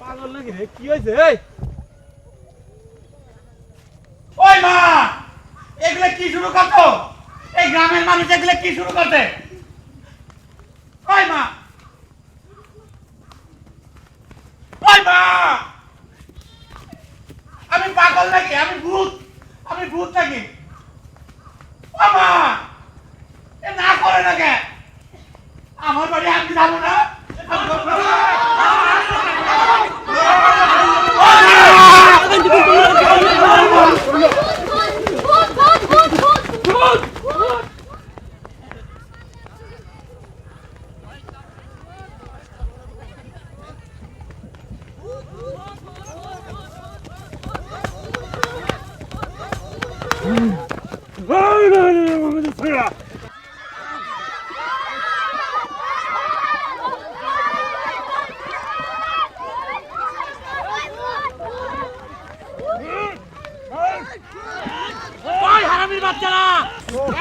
পাগল নাকি রে? কি হয়েছে? ওই মা, এগুলো কি শুরু করছো? এই গ্রামের মানুষ এগুলো কি শুরু করছে? ওই মা, ওই মা, আমি পাগল নাকি? আমি ভূত নাকি? ও মা, এ না করে না কে? আমার বাড়ি আমি যাবো না।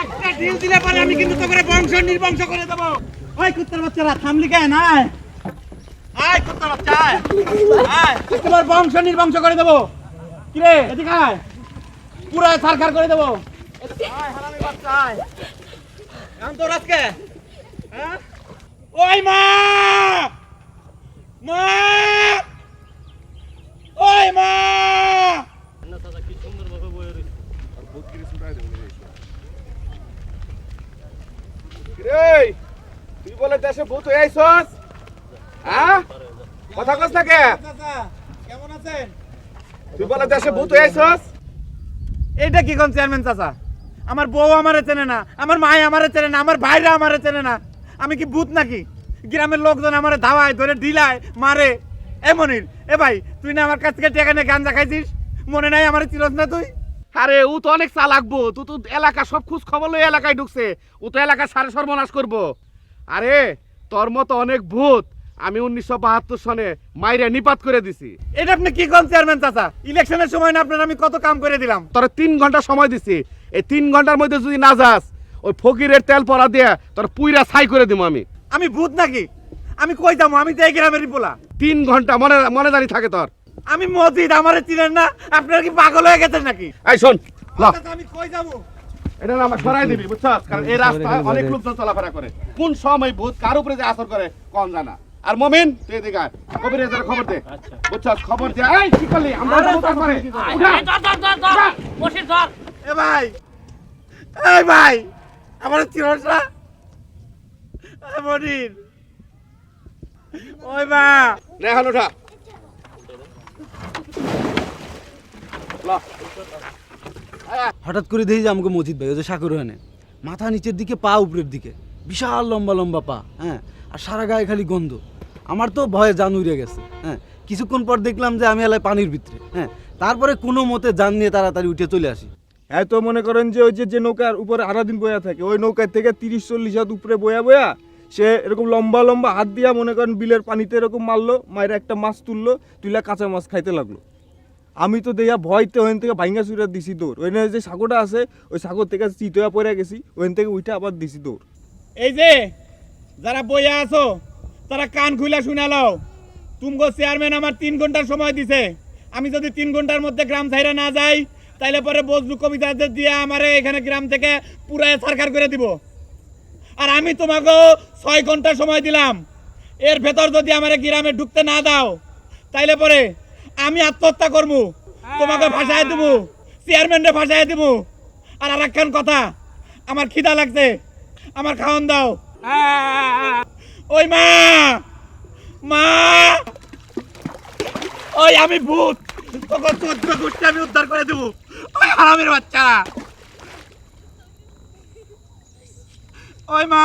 একটা ঢিল দিলে পরে আমি কিন্তু তোকে বংশ নির্বংশ করে দেবো। ওই কুত্তার বাচ্চারা থামলি কেন? আয় কুত্তার বাচ্চা, আয় তোমার বংশ নির্বংশ করে দেবো। কিরে এদিকে আয়, পুরো সারখার করে দেবো। আয় হারামির বাচ্চা, আয়। এখন তোর আজকে ওই মা, মা, ওই মা। তুই বলে দেশে ভূত হয়ে আইছস? হ্যাঁ, কথা কস না কে? কেমন আছেন? তুই বলে দেশে ভূত হয়ে আইছস? এইটা কি কোন চেয়ারম্যান চাচা? আমার বউ আমারে চেনে না, আমার মাই আমারে চেনে না, আমার ভাইরা আমারে চেনে না। আমি কি ভূত নাকি? গ্রামের লোকজন আমারে ধাওয়ায় ধরে ঢিলায় মারে। এ মনির, এ ভাই, তুই না আমার কাছ থেকে টাকা নিয়ে গাঞ্জা খাইছিস? মনে নাই আমারে চিনস না তুই? আরে ও তো অনেক চালাক ভূত, ও তো এলাকা সব খোঁজ খবর লই এলাকায় ঢুকছে। ও তো এলাকা সারে সর্বনাশ করবো। আরে তোর মতো অনেক ভূত আমি 1972 সনে মাইরে নিপাত করে দিছি। এটা আপনি কি কোন চেয়ারম্যান চাচা? ইলেকশনের সময় না আপনার আমি কত কাম করে দিলাম। তোর 3 ঘন্টা সময় দিছি, এই 3 ঘন্টার মধ্যে যদি না যাস ওই ফকিরের তেল পরা দিয়ে তোর পুইরা ছাই করে দিব আমি। আমি ভূত নাকি? আমি কই যাবো? আমি তো এই গ্রামেরই পোলা। 3 ঘন্টা মনে মনে জানি থাকে তোর। আমি মসজিদ, আমারে চিনেন না? আপনারা কি পাগল হয়ে গেছেন নাকি? এই শোন, ল চাচা, আমি কই যাবো? এটা না আমার সরাই দিবি, বুঝছস? কারণ এই রাস্তায় অনেক লোকজন চলাফেরা করে। কোন সময় ভূত কার উপরে যে আসর করে কোন জানা। আর মমিন তুই এদিকে আয়, কবিরের খবর দে। বুঝছস? খবর দে। এই কি করলি? আমরা ভূত আসরে উঠা। বসে ধর। এ ভাই, এই ভাই, আমার চিনস না? এ মনির, ওই মা। রেহান উঠা। ল হঠাৎ করে দেখি যে আমাকে মজিদ ভাই, ওই যে সাকুর ওখানে, মাথা নিচের দিকে পা উপরের দিকে, বিশাল লম্বা লম্বা পা, হ্যাঁ, আর সারা গায়ে খালি গন্ধ। আমার তো ভয়ে জান উড়ে গেছে। হ্যাঁ, কিছুক্ষণ পর দেখলাম যে আমি এলাই পানির ভিতরে। হ্যাঁ, তারপরে কোনো মতে জান নিয়ে তাড়াতাড়ি উঠে চলে আসি। হ্যাঁ, তো মনে করেন যে ওই যে নৌকার উপরে আরাদিন বয়া থাকে, ওই নৌকার থেকে 30-40 হাত উপরে বয়া বয়া সে এরকম লম্বা লম্বা হাত দিয়া মনে করেন বিলের পানিতে এরকম মারলো, মায়ের একটা মাছ তুললো, তুইলা কাঁচা মাছ খাইতে লাগলো। আমি তো দেয়া ভয়তে ওখান থেকে ভাইঙ্গা চুরা দিছি দৌড়। ওখানে যে সাগরটা আছে ওই সাগর থেকে চিতয়া পড়ে গেছি, ওখান থেকে উঠে আবার দিছি দৌড়। এই যে যারা বইয়া আছো তারা কান খুইলা শুনে লও। তুমগো চেয়ারম্যান আমার 3 ঘন্টার সময় দিছে। আমি যদি 3 ঘন্টার মধ্যে গ্রাম ছাইরা না যাই তাইলে পরে বজলু কবিতাদের দিয়ে আমারে এখানে গ্রাম থেকে পুরাই সরকার করে দিব। আর আমি তোমাকে 6 ঘন্টা সময় দিলাম, এর ভেতর যদি আমারে গ্রামে ঢুকতে না দাও তাইলে পরে আমি আত্মহত্যা করবো, তোমাকে ভাসায় দেবো, চেয়ারম্যানরে ভাসায় দেবো। আর আরেকখান কথা, আমার খিদা লাগছে, আমার খাওয়ান দাও। ওই মা, মা, ওই আমি ভূত, তোকে 14 গোষ্ঠী আমি উদ্ধার করে দেবো। ওই হারামির বাচ্চা, ওই মা।